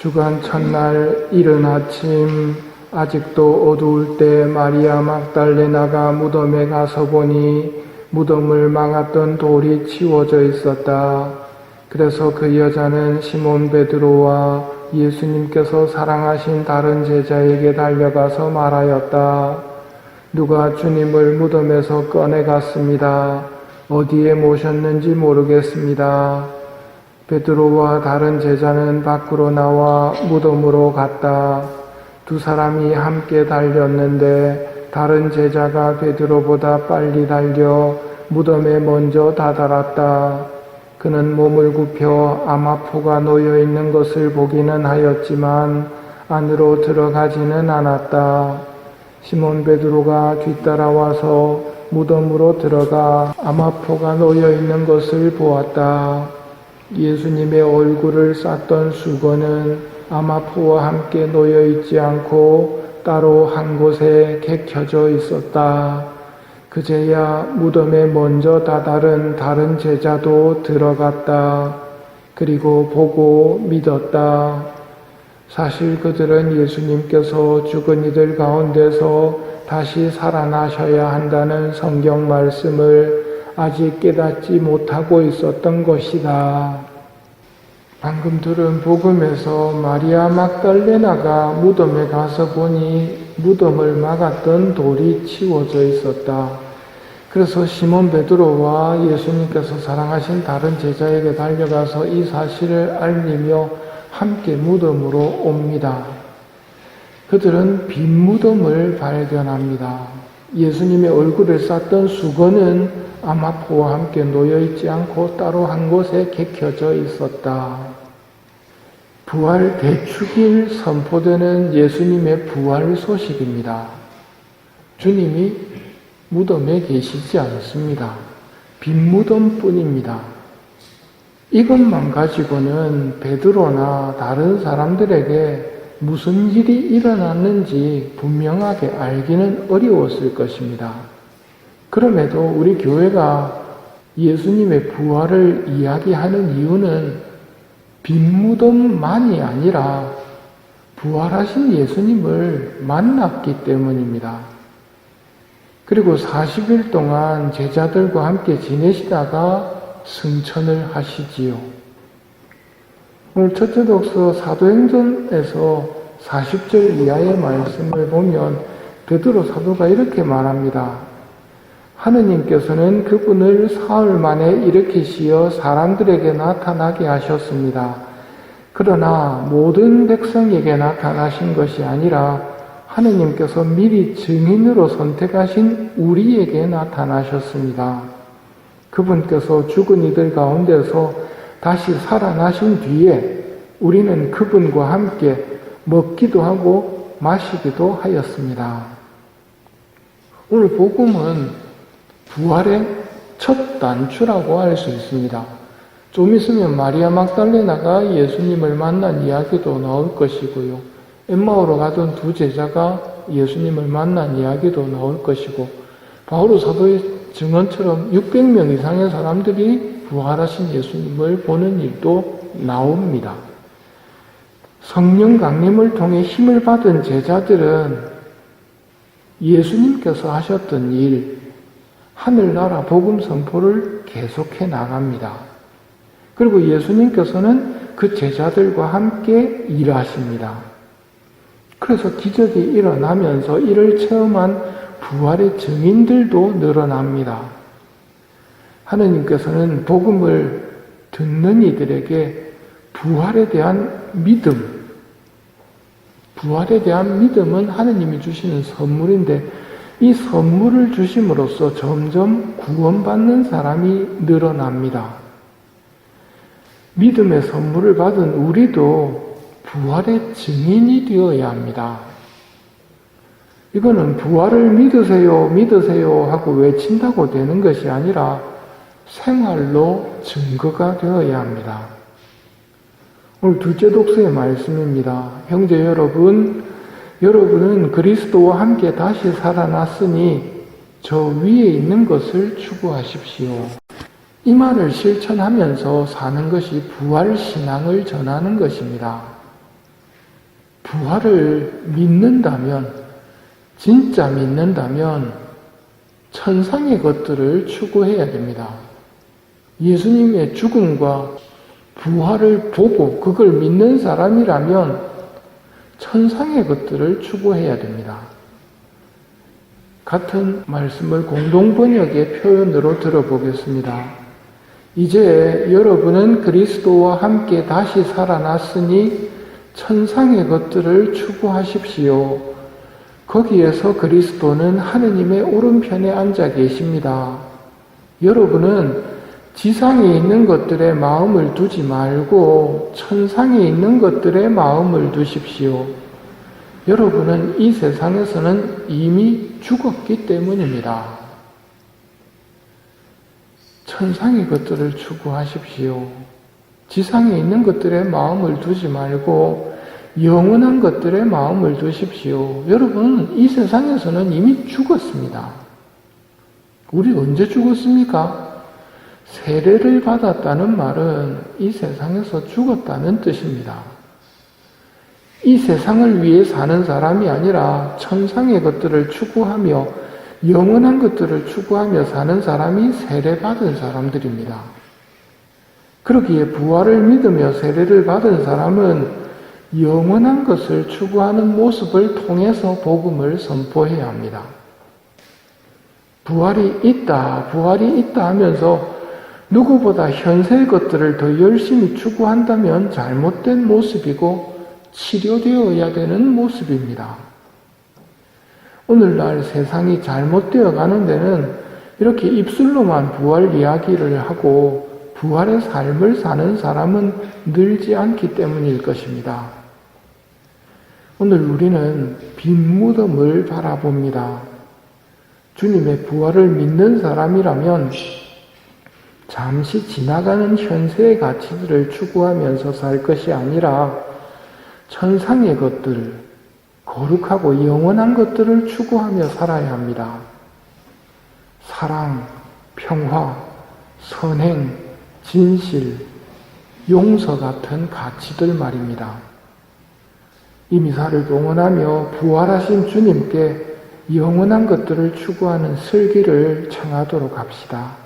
주간 첫날 이른 아침 아직도 어두울 때 마리아 막달레나가 무덤에 가서 보니 무덤을 막았던 돌이 치워져 있었다. 그래서 그 여자는 시몬 베드로와 예수님께서 사랑하신 다른 제자에게 달려가서 말하였다. 누가 주님을 무덤에서 꺼내갔습니다. 어디에 모셨는지 모르겠습니다. 베드로와 다른 제자는 밖으로 나와 무덤으로 갔다. 두 사람이 함께 달렸는데 다른 제자가 베드로보다 빨리 달려 무덤에 먼저 다다랐다. 그는 몸을 굽혀 암화포가 놓여 있는 것을 보기는 하였지만 안으로 들어가지는 않았다. 시몬 베드로가 뒤따라와서 무덤으로 들어가 암화포가 놓여 있는 것을 보았다. 예수님의 얼굴을 쌌던 수건은 암화포와 함께 놓여 있지 않고 따로 한 곳에 객혀져 있었다. 그제야 무덤에 먼저 다다른 다른 제자도 들어갔다. 그리고 보고 믿었다. 사실 그들은 예수님께서 죽은 이들 가운데서 다시 살아나셔야 한다는 성경 말씀을 아직 깨닫지 못하고 있었던 것이다. 방금 들은 복음에서 마리아 막달레나가 무덤에 가서 보니 무덤을 막았던 돌이 치워져 있었다. 그래서 시몬 베드로와 예수님께서 사랑하신 다른 제자에게 달려가서 이 사실을 알리며 함께 무덤으로 옵니다. 그들은 빈 무덤을 발견합니다. 예수님의 얼굴을 쌌던 수건은 암화포와 함께 놓여있지 않고 따로 한 곳에 객혀져 있었다. 부활 대축일 선포되는 예수님의 부활 소식입니다. 주님이 무덤에 계시지 않습니다. 빈 무덤뿐입니다. 이것만 가지고는 베드로나 다른 사람들에게 무슨 일이 일어났는지 분명하게 알기는 어려웠을 것입니다. 그럼에도 우리 교회가 예수님의 부활을 이야기하는 이유는 빈 무덤만이 아니라 부활하신 예수님을 만났기 때문입니다. 그리고 40일 동안 제자들과 함께 지내시다가 승천을 하시지요. 오늘 첫째 독서 사도행전에서 40절 이하의 말씀을 보면 베드로 사도가 이렇게 말합니다. 하느님께서는 그분을 사흘 만에 일으키시어 사람들에게 나타나게 하셨습니다. 그러나 모든 백성에게 나타나신 것이 아니라 하느님께서 미리 증인으로 선택하신 우리에게 나타나셨습니다. 그분께서 죽은 이들 가운데서 다시 살아나신 뒤에 우리는 그분과 함께 먹기도 하고 마시기도 하였습니다. 오늘 복음은 부활의 첫 단추라고 할 수 있습니다. 좀 있으면 마리아 막달레나가 예수님을 만난 이야기도 나올 것이고요. 엠마오로 가던 두 제자가 예수님을 만난 이야기도 나올 것이고 바오로 사도의 증언처럼 600명 이상의 사람들이 부활하신 예수님을 보는 일도 나옵니다. 성령 강림을 통해 힘을 받은 제자들은 예수님께서 하셨던 일, 하늘나라 복음 선포를 계속해 나갑니다. 그리고 예수님께서는 그 제자들과 함께 일하십니다. 그래서 기적이 일어나면서 이를 체험한 부활의 증인들도 늘어납니다. 하느님께서는 복음을 듣는 이들에게 부활에 대한 믿음은 하느님이 주시는 선물인데 이 선물을 주심으로써 점점 구원받는 사람이 늘어납니다. 믿음의 선물을 받은 우리도 부활의 증인이 되어야 합니다. 이거는 부활을 믿으세요 하고 외친다고 되는 것이 아니라 생활로 증거가 되어야 합니다. 오늘 둘째 독서의 말씀입니다. 형제 여러분은 그리스도와 함께 다시 살아났으니 저 위에 있는 것을 추구하십시오. 이 말을 실천하면서 사는 것이 부활신앙을 전하는 것입니다. 부활을 믿는다면, 진짜 믿는다면 천상의 것들을 추구해야 됩니다. 예수님의 죽음과 부활을 보고 그걸 믿는 사람이라면 천상의 것들을 추구해야 됩니다. 같은 말씀을 공동번역의 표현으로 들어보겠습니다. 이제 여러분은 그리스도와 함께 다시 살아났으니 천상의 것들을 추구하십시오. 거기에서 그리스도는 하느님의 오른편에 앉아 계십니다. 여러분은 지상에 있는 것들에 마음을 두지 말고 천상에 있는 것들에 마음을 두십시오. 여러분은 이 세상에서는 이미 죽었기 때문입니다. 천상의 것들을 추구하십시오. 지상에 있는 것들에 마음을 두지 말고 영원한 것들에 마음을 두십시오. 여러분은 이 세상에서는 이미 죽었습니다. 우리 언제 죽었습니까? 세례를 받았다는 말은 이 세상에서 죽었다는 뜻입니다. 이 세상을 위해 사는 사람이 아니라 천상의 것들을 추구하며 영원한 것들을 추구하며 사는 사람이 세례받은 사람들입니다. 그러기에 부활을 믿으며 세례를 받은 사람은 영원한 것을 추구하는 모습을 통해서 복음을 선포해야 합니다. 부활이 있다 하면서 누구보다 현세의 것들을 더 열심히 추구한다면 잘못된 모습이고 치료되어야 되는 모습입니다. 오늘날 세상이 잘못되어 가는 데는 이렇게 입술로만 부활 이야기를 하고 부활의 삶을 사는 사람은 늘지 않기 때문일 것입니다. 오늘 우리는 빈 무덤을 바라봅니다. 주님의 부활을 믿는 사람이라면 잠시 지나가는 현세의 가치들을 추구하면서 살 것이 아니라 천상의 것들, 거룩하고 영원한 것들을 추구하며 살아야 합니다. 사랑, 평화, 선행, 진실, 용서 같은 가치들 말입니다. 이 미사를 동원하며 부활하신 주님께 영원한 것들을 추구하는 슬기를 청하도록 합시다.